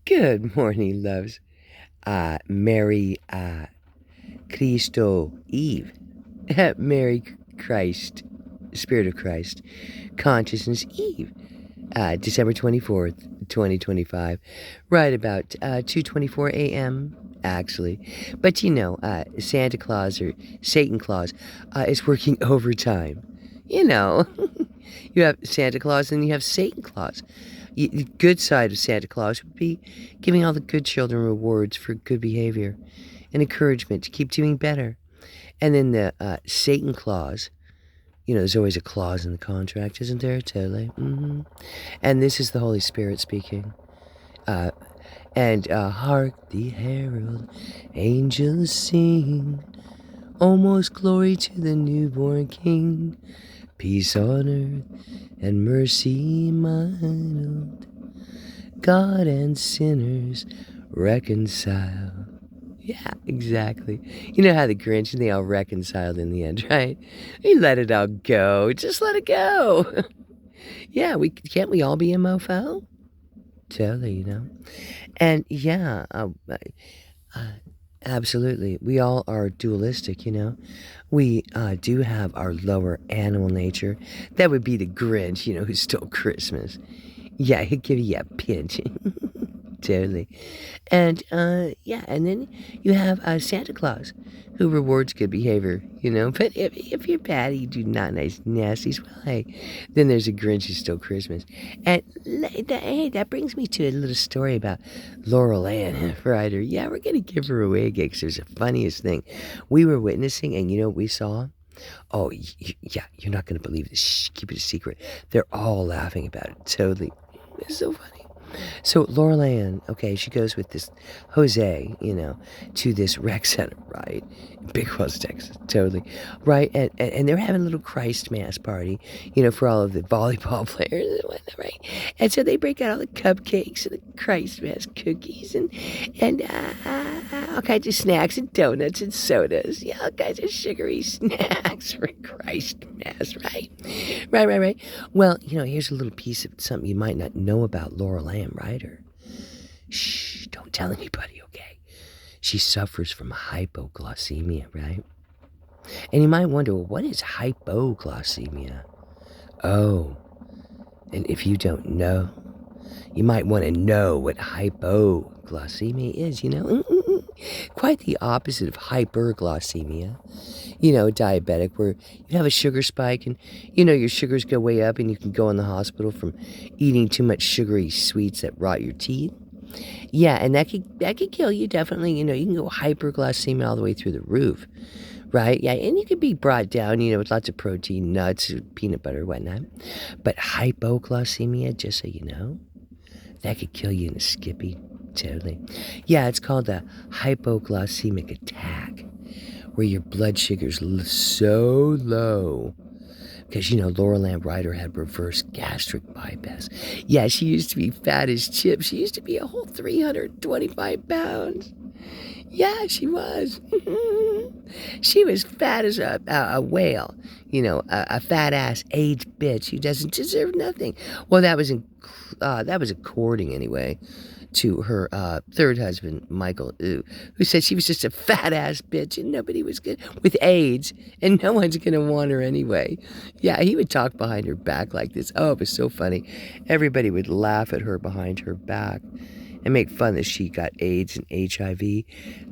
Good morning, loves. Merry Christo Eve. Merry Christ, Spirit of Christ, Consciousness Eve. December 24th, 2025. Right about 2:24 a.m. actually. But Santa Claus or Satan Claus is working overtime. You know, you have Santa Claus and you have Satan Claus. The good side of Santa Claus would be giving all the good children rewards for good behavior and encouragement to keep doing better. And then the Satan Claus, there's always a clause in the contract, isn't there? Totally. And this is the Holy Spirit speaking. And hark the herald angels sing, almost glory to the newborn King. Peace on earth and mercy mild, God and sinners reconcile. Yeah, exactly. You know how the Grinch and they all reconciled in the end, right? We let it all go. Just let it go. Yeah, can't we all be a mofo? Totally, And yeah, absolutely. We all are dualistic, We do have our lower animal nature. That would be the Grinch, who stole Christmas. Yeah, he'd give you a pinch. Totally. And, and then you have Santa Claus, who rewards good behavior, But if you're bad, you do not nice nasties, well, hey, then there's a Grinch who stole Christmas. And, hey, that brings me to a little story about Laurel Ann Ryder. Yeah, we're going to give her away again because it was the funniest thing. We were witnessing, and you know what we saw? Oh, yeah, you're not going to believe this. Shh, keep it a secret. They're all laughing about it. Totally. It's so funny. So Laurel Ann, okay, she goes with this Jose, to this rec center, right? In Big Wells, Texas, totally. Right, and they're having a little Christ Mass party, for all of the volleyball players and whatnot, right? And so they break out all the cupcakes and the Christ Mass cookies and all kinds of snacks and donuts and sodas. Yeah, all kinds of sugary snacks for Christ Mass, right? Right. Well, here's a little piece of something you might not know about Laurel Ann Ryder. Shh, don't tell anybody, okay? She suffers from hypoglycemia, right? And you might wonder, well, what is hypoglycemia? Oh, and if you don't know, you might want to know what hypoglycemia is, Quite the opposite of hyperglycemia. Diabetic, where you have a sugar spike and, your sugars go way up and you can go in the hospital from eating too much sugary sweets that rot your teeth. Yeah, and that could kill you, definitely. You can go hyperglycemia all the way through the roof, right? Yeah, and you could be brought down, with lots of protein, nuts, peanut butter, whatnot. But hypoglycemia, just so you know, that could kill you in a skippy. Totally. Yeah, it's called a hypoglycemic attack, where your blood sugar's so low. Because, Laurel Ann Ryder had reverse gastric bypass. Yeah, she used to be fat as chips. She used to be a whole 325 pounds. Yeah, she was. She was fat as a whale. A fat-ass aged bitch who doesn't deserve nothing. Well, that was according, anyway, to her third husband, Michael, who said she was just a fat-ass bitch and nobody was good with AIDS and no one's going to want her anyway. Yeah, he would talk behind her back like this. Oh, it was so funny. Everybody would laugh at her behind her back and make fun that she got AIDS and HIV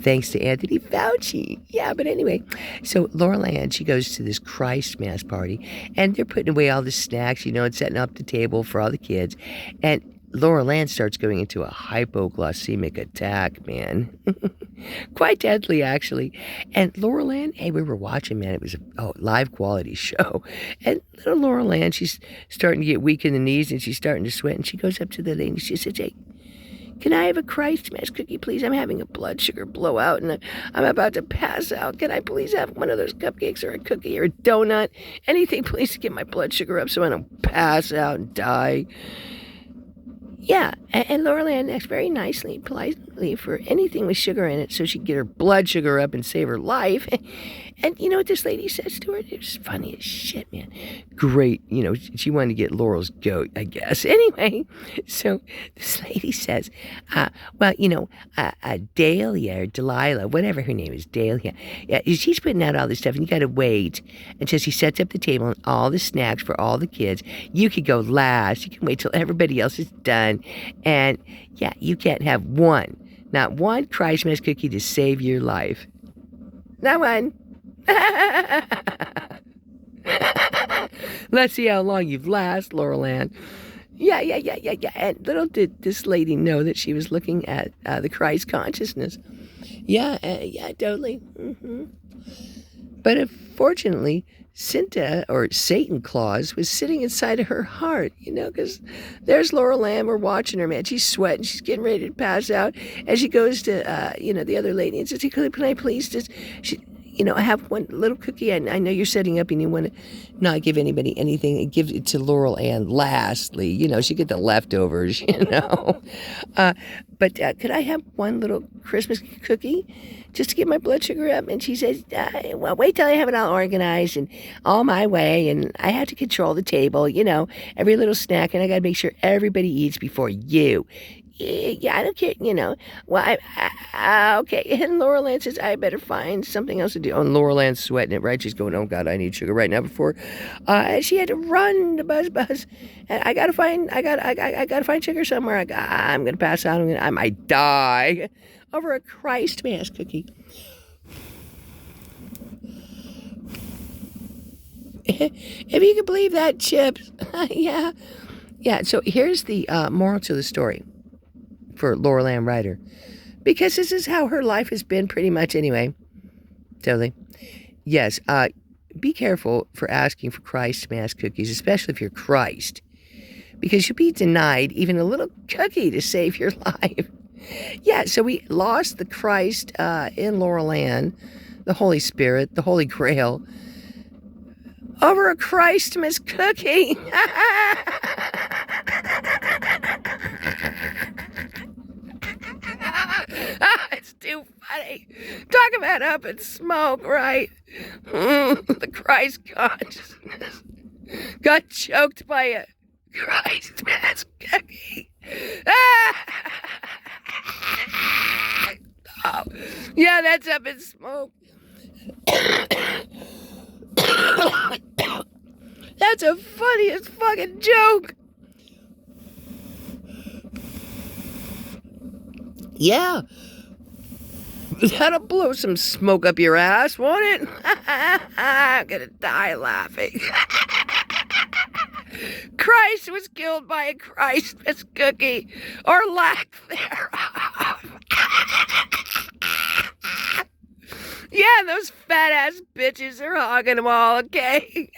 thanks to Anthony Fauci. Yeah, but anyway, so Laurel Ann, she goes to this Christ Mass party and they're putting away all the snacks, and setting up the table for all the kids. And Laurel Ann starts going into a hypoglycemic attack, man. Quite deadly, actually. And Laurel Ann, hey, we were watching, man. It was a live quality show. And little Laurel Ann, she's starting to get weak in the knees and she's starting to sweat. And she goes up to the lady and she says, hey, can I have a Christ Mass cookie, please? I'm having a blood sugar blowout and I'm about to pass out. Can I please have one of those cupcakes or a cookie or a donut? Anything, please, to get my blood sugar up so I don't pass out and die. Yeah, and Laurel Ann asked very nicely, politely for anything with sugar in it so she'd get her blood sugar up and save her life. And you know what this lady says to her? It was funny as shit, man. Great, she wanted to get Laurel's goat, I guess. Anyway, so this lady says, well, Dahlia or Delilah, whatever her name is, Dahlia, yeah, she's putting out all this stuff and you gotta wait until she sets up the table and all the snacks for all the kids. You could go last. You can wait till everybody else is done. And yeah, you can't have not one Christmas cookie to save your life. Not one. Let's see how long you've last, Laurel Ann. Yeah. And little did this lady know that she was looking at the Christ consciousness. Yeah, totally. Mm-hmm. But unfortunately, Santa, or Satan Claus, was sitting inside of her heart, because there's Laurel Ann, we're watching her, man. She's sweating, she's getting ready to pass out. And she goes to, the other lady and says, can I please just, I have one little cookie. I know you're setting up and you want to not give anybody anything. And give it to Laurel Ann lastly. She get the leftovers, But could I have one little Christmas cookie just to get my blood sugar up? And she says, well, wait till I have it all organized and all my way. And I have to control the table, every little snack. And I got to make sure everybody eats before you. Yeah, I don't care, Well, okay. And Laurel Ann says, I better find something else to do. Oh, and Laurel Ann's sweating it, right? She's going, oh, God, I need sugar right now before. She had to run to Buzz. And I gotta find sugar somewhere. I'm going to pass out. I might die over a Christ Mass cookie. If you can believe that, Chips. Yeah. Yeah, so here's the moral to the story for Laurel Ann Ryder, because this is how her life has been pretty much anyway. Totally. Yes, be careful for asking for Christ Mass cookies, especially if you're Christ, because you'll be denied even a little cookie to save your life. Yeah, so we lost the Christ in Laurel Ann, the Holy Spirit, the Holy Grail, over a Christmas cookie. It's too funny. Talk about up in smoke, right? The Christ consciousness got choked by a Christ Mass cookie. Oh, yeah, that's up in smoke. That's a funniest fucking joke. Yeah. That'll blow some smoke up your ass, won't it? I'm gonna die laughing. Christ was killed by a Christmas cookie, or lack thereof. Yeah, those fat ass bitches are hogging them all, okay?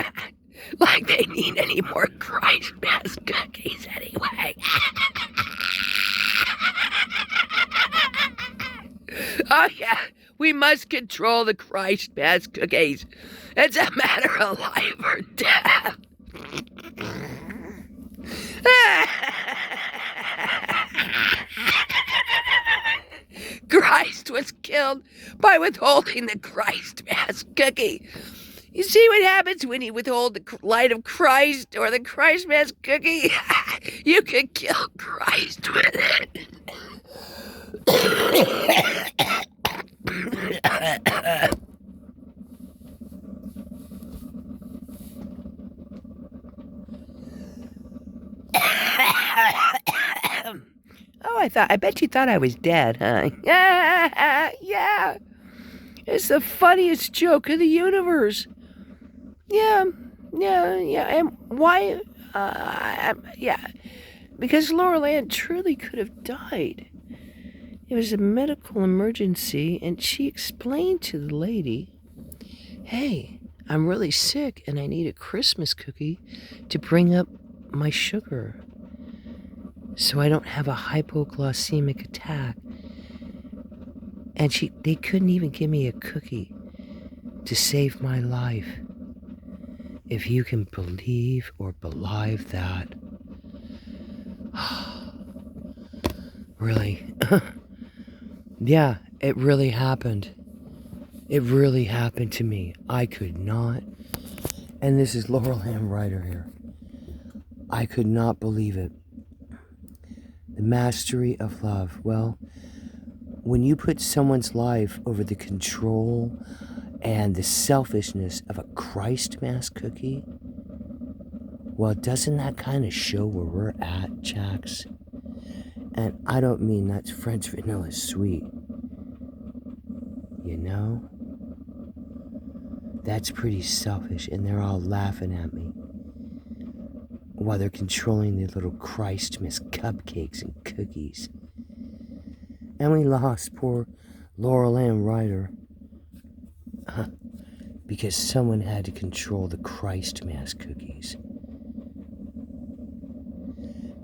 Like they need any more Christ Mass cookies anyway. Oh yeah, we must control the Christ Mass cookies. It's a matter of life or death. Christ was killed by withholding the Christ Mass cookie. You see what happens when you withhold the light of Christ or the Christ Mass cookie? You can kill Christ with it. Oh, I bet you thought I was dead, huh? Yeah. It's the funniest joke in the universe. Yeah. And why? Yeah. Because Laurel Ann truly could have died. It was a medical emergency, and she explained to the lady, hey, I'm really sick, and I need a Christmas cookie to bring up my sugar so I don't have a hypoglycemic attack. And they couldn't even give me a cookie to save my life. If you can believe or believe that. Really. Yeah, it really happened. It really happened to me. I could not. And this is Laurel Ham Ryder here. I could not believe it. The mastery of love. Well, when you put someone's life over the control and the selfishness of a Christ mask cookie, well, doesn't that kind of show where we're at, Jacks? And I don't mean that's French vanilla sweet. You know? That's pretty selfish, and they're all laughing at me while they're controlling the little Christmas cupcakes and cookies. And we lost poor Laurel Ann Ryder because someone had to control the Christ mask cookies.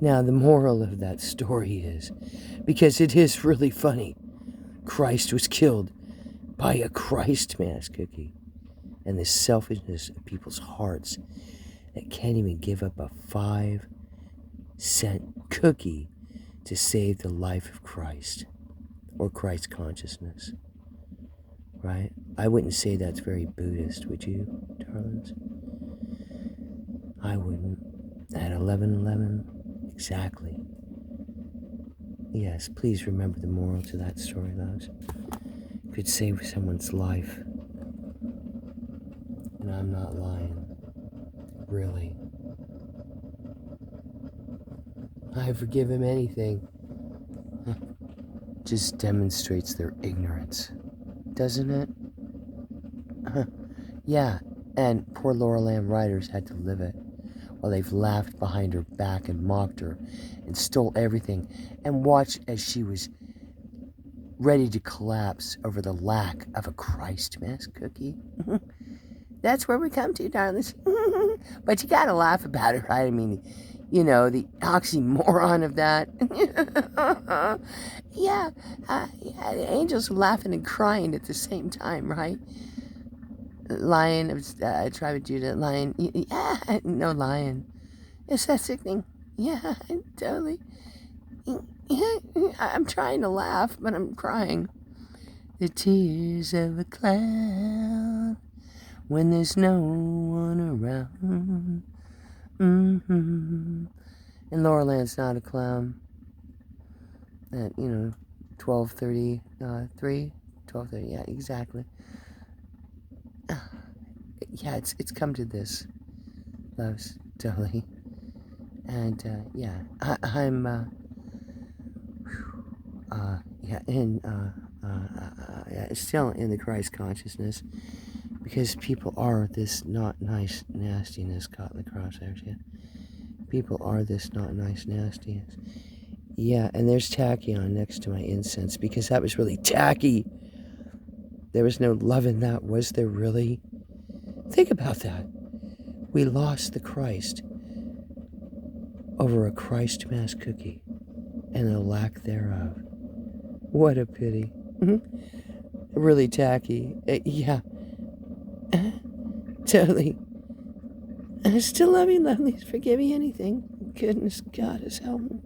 Now, the moral of that story is, because it is really funny, Christ was killed by a Christ mask cookie. And the selfishness of people's hearts that can't even give up a 5-cent cookie to save the life of Christ or Christ consciousness. Right? I wouldn't say that's very Buddhist, would you, darlings? I wouldn't. At 11:11, exactly. Yes, please remember the moral to that story, loves. Could save someone's life. And I'm not lying. Really. I forgive him anything. Just demonstrates their ignorance. Doesn't it? Yeah, and poor Laurel Ann Ryder's had to live it while they've laughed behind her back and mocked her and stole everything and watched as she was ready to collapse over the lack of a Christ mask cookie. That's where we come to, darlings. But you gotta laugh about it, right? I mean, you know, the oxymoron of that. Yeah, the angels laughing and crying at the same time, right? Lion of tribe of Judah, lion. Yeah, no lion. Is that sickening? Yeah, totally. Yeah, I'm trying to laugh, but I'm crying. The tears of a clown when there's no one around. And Laurel Ann's not a clown. At, 12:33, 12:30, yeah, exactly. Yeah, it's come to this, loves, totally. And, yeah, I'm, still in the Christ consciousness, because people are this not nice nastiness caught in the crosshairs, yeah. People are this not nice nastiness. Yeah, and there's tachyon next to my incense, because that was really tacky. There was no love in that, was there really? Think about that. We lost the Christ over a Christ mask cookie and the lack thereof. What a pity. Really tacky. Yeah. Totally. I still love you, lovelies. Forgive me anything. Goodness, God has helped me.